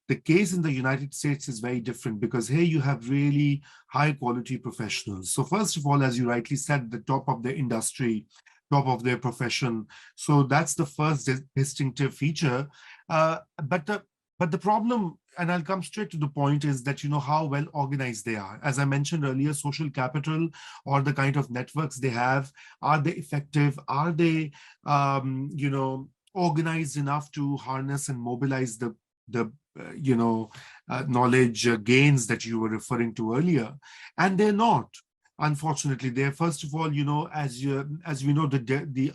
The case in the United States is very different because here you have really high quality professionals. So first of all, as you rightly said, the top of their industry, top of their profession. So that's the first distinctive feature. But the problem, and I'll come straight to the point, is that how well organized they are. As I mentioned earlier, social capital or the kind of networks they have, are they effective? Are they organized enough to harness and mobilize the knowledge gains that you were referring to earlier? And they're not. Unfortunately, they're, first of all, as we know,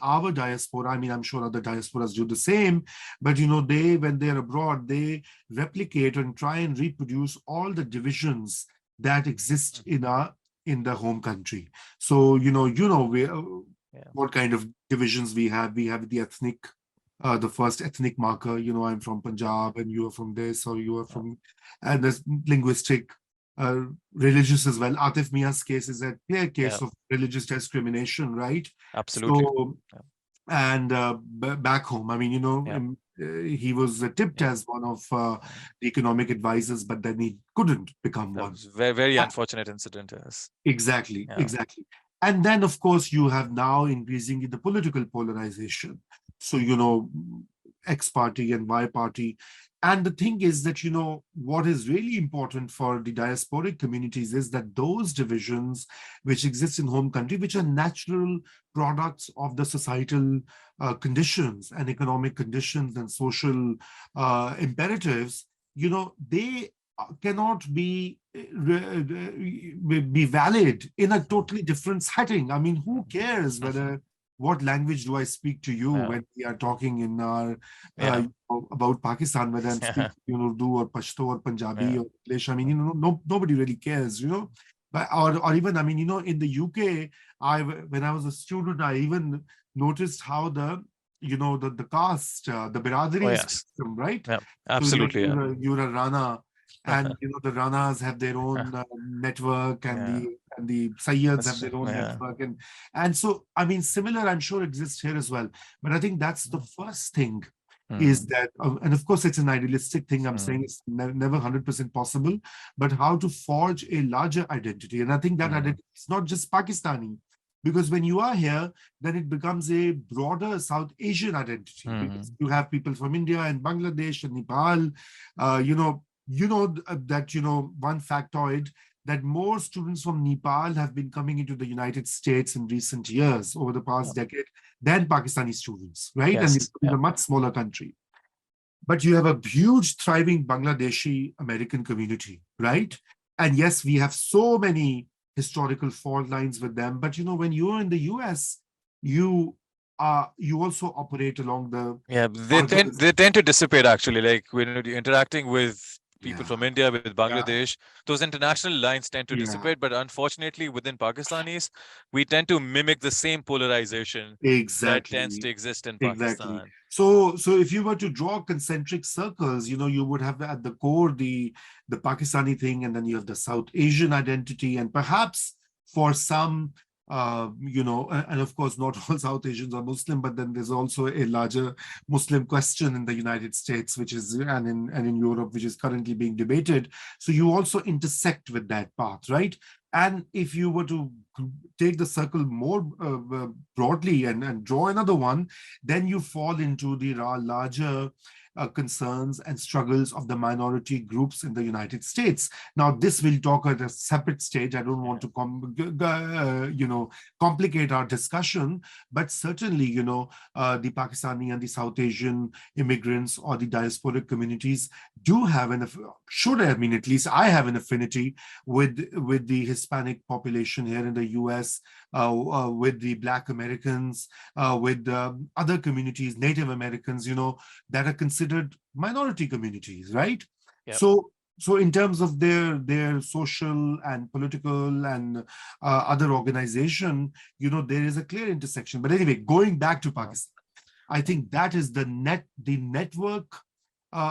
our diaspora, I mean, I'm sure other diasporas do the same, but they, when they're abroad, they replicate and try and reproduce all the divisions that exist in the home country. So what kind of divisions we have. We have the ethnic, the first ethnic marker, I'm from Punjab and you are from this, or you are from, and there's linguistic, religious as well. Atif Mia's case is a clear case of religious discrimination, right? Absolutely. So, and back home, I mean, he was tipped as one of the economic advisors, but then he couldn't become one. Was very, very unfortunate incident. Yes. Exactly. And then, of course, you have now increasingly the political polarization. So, X party and Y party. And the thing is that, what is really important for the diasporic communities is that those divisions which exist in home country, which are natural products of the societal conditions and economic conditions and social imperatives, they cannot be valid in a totally different setting. I mean, who cares what language do I speak to you when we are talking in our about Pakistan, whether I'm speaking Urdu or Pashto or Punjabi or English? I mean, nobody really cares, But or even, I mean, in the UK, when I was a student, I even noticed how the caste, the biradari system, right? Yeah, absolutely. So you're a Rana, and the Ranas have their own network, and the Sayyids have their own network, and so, I mean, similar, I'm sure, exists here as well. But I think that's the first thing, is that, and of course it's an idealistic thing, I'm saying it's never 100% possible, but how to forge a larger identity. And I think that identity is not just Pakistani, because when you are here, then it becomes a broader South Asian identity, because you have people from India and Bangladesh and Nepal. One factoid, that more students from Nepal have been coming into the United States in recent years, over the past decade, than Pakistani students, right? And it's a much smaller country. But you have a huge, thriving Bangladeshi American community, right? And yes, we have so many historical fault lines with them. But, when you're in the US, you also operate along the... They tend to dissipate, actually. Like when you're interacting with people from India, with Bangladesh, those international lines tend to dissipate. But unfortunately, within Pakistanis, we tend to mimic the same polarization that tends to exist in Pakistan. So if you were to draw concentric circles, you would have at the core the Pakistani thing, and then you have the South Asian identity, and perhaps for some, and of course, not all South Asians are Muslim, but then there's also a larger Muslim question in the United States, which is, and in Europe, which is currently being debated. So you also intersect with that path, right? And if you were to take the circle more broadly and draw another one, then you fall into the larger concerns and struggles of the minority groups in the United States. Now, this we'll talk at a separate stage. I don't want to complicate our discussion, but certainly, the Pakistani and the South Asian immigrants or the diasporic communities do have at least I have an affinity with the Hispanic population here in the US, with the Black Americans, with other communities, Native Americans, that are considered minority communities, right? So in terms of their social and political and other organization, there is a clear intersection. But anyway, going back to Pakistan, I think that is the network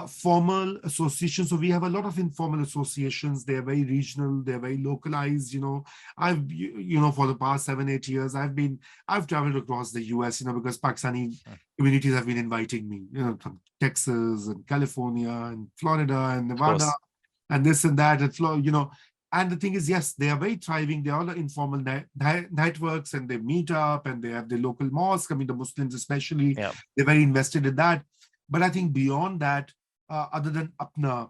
formal associations. So we have a lot of informal associations. They're very regional, they're very localized. For the past 7, 8 years, I've traveled across the US, because Pakistani communities have been inviting me, from Texas and California and Florida and Of Nevada course. and this and that, and the thing is, yes, they are very thriving. They are all informal networks, and they meet up, and they have the local mosque. I mean, the Muslims especially, Yeah. they're very invested in that. But I think beyond that, other than Apna,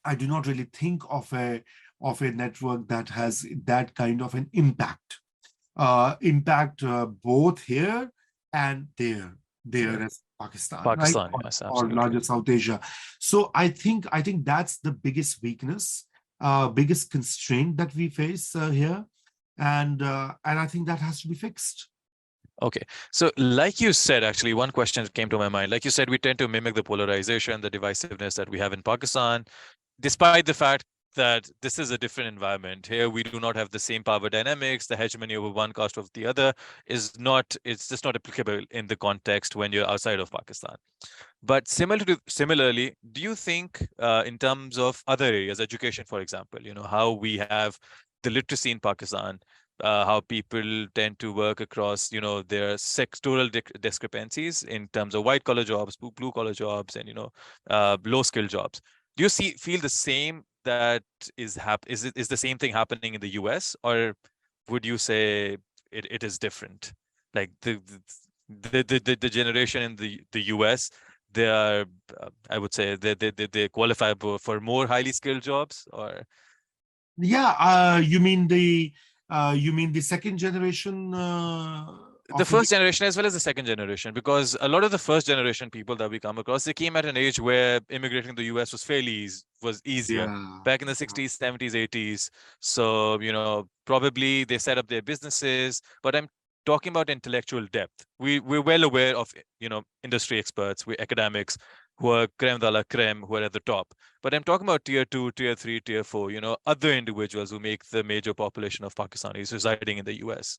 I do not really think of a network that has that kind of an impact. Both here and there Yeah. as Pakistan, right? Pakistan, yes, Or absolutely. larger South Asia. So I think that's the biggest weakness, biggest constraint that we face here, and I think that has to be fixed. Okay. So like you said, actually, one question that came to my mind. Like you said, we tend to mimic the polarization, the divisiveness that we have in Pakistan, despite the fact that this is a different environment. Here, we do not have the same power dynamics. The hegemony over one caste of the other it's just not applicable in the context when you're outside of Pakistan. But similarly, do you think in terms of other areas, education, for example, how we have the literacy in Pakistan, how people tend to work across, their sectoral discrepancies in terms of white collar jobs, blue collar jobs, and, low skill jobs. Do you feel the same that is the same thing happening in the US, or would you say it is different? Like the generation in the US, they are, I would say, they qualify for more highly skilled jobs, or Yeah, you mean the second generation the of first generation as well as the second generation, because a lot of the first generation people that we come across, they came at an age where immigrating to the US was easier yeah. back in the 60s, 70s, 80s. So, probably they set up their businesses, but I'm talking about intellectual depth. We're well aware of, industry experts, we're academics who are creme de la creme, who are at the top. But I'm talking about tier 2, tier 3, tier 4, other individuals who make the major population of Pakistanis residing in the US.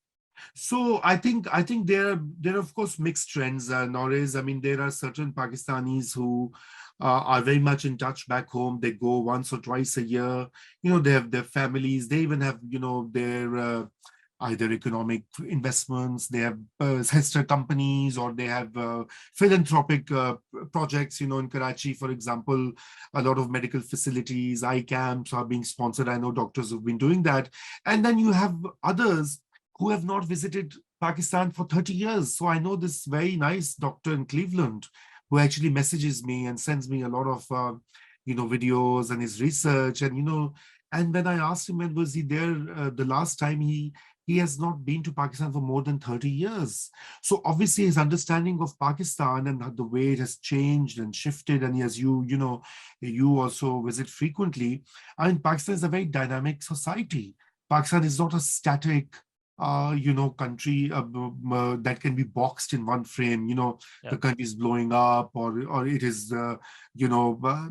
So I think there are of course mixed trends. Nauraiz, I mean, there are certain Pakistanis who are very much in touch back home. They go once or twice a year. They have their families. They even have their either economic investments. They have sister companies, or they have philanthropic projects. In Karachi, for example, a lot of medical facilities, eye camps are being sponsored. I know doctors have been doing that, and then you have others who have not visited Pakistan for 30 years. So I know this very nice doctor in Cleveland who actually messages me and sends me a lot of, videos and his research. And when I asked him when was he there the last time, he has not been to Pakistan for more than 30 years. So obviously his understanding of Pakistan and the way it has changed and shifted, and as you also visit frequently, I mean, Pakistan is a very dynamic society. Pakistan is not a static country that can be boxed in one frame. Yeah. The country is blowing up, or it is,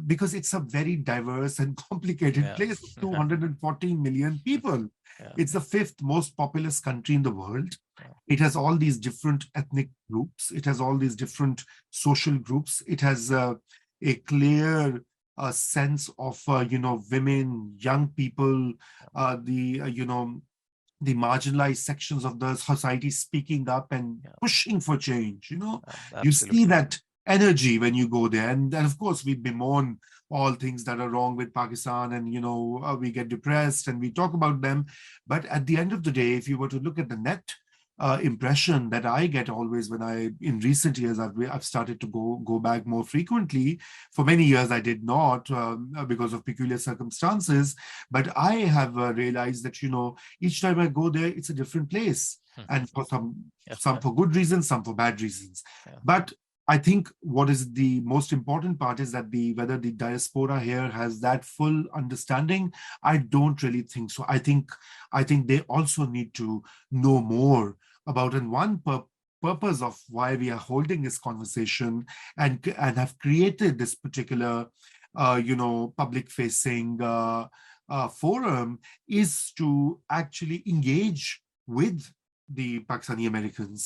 because it's a very diverse and complicated place of 240 million people. Yeah. It's the fifth most populous country in the world. Yeah. It has all these different ethnic groups. It has all these different social groups. It has a clear sense of, women, young people, the marginalized sections of the society speaking up and pushing for change. You see that energy when you go there, and of course we bemoan all things that are wrong with Pakistan, and we get depressed and we talk about them. But at the end of the day, if you were to look at the net impression that I get always when in recent years, I've started to go back more frequently. For many years, I did not because of peculiar circumstances. But I have realized that, each time I go there, it's a different place. And for some for good reasons, some for bad reasons. But I think what is the most important part is that whether the diaspora here has that full understanding. I don't really think so. I think they also need to know more about, and one purpose of why we are holding this conversation and have created this particular public facing forum is to actually engage with the Pakistani Americans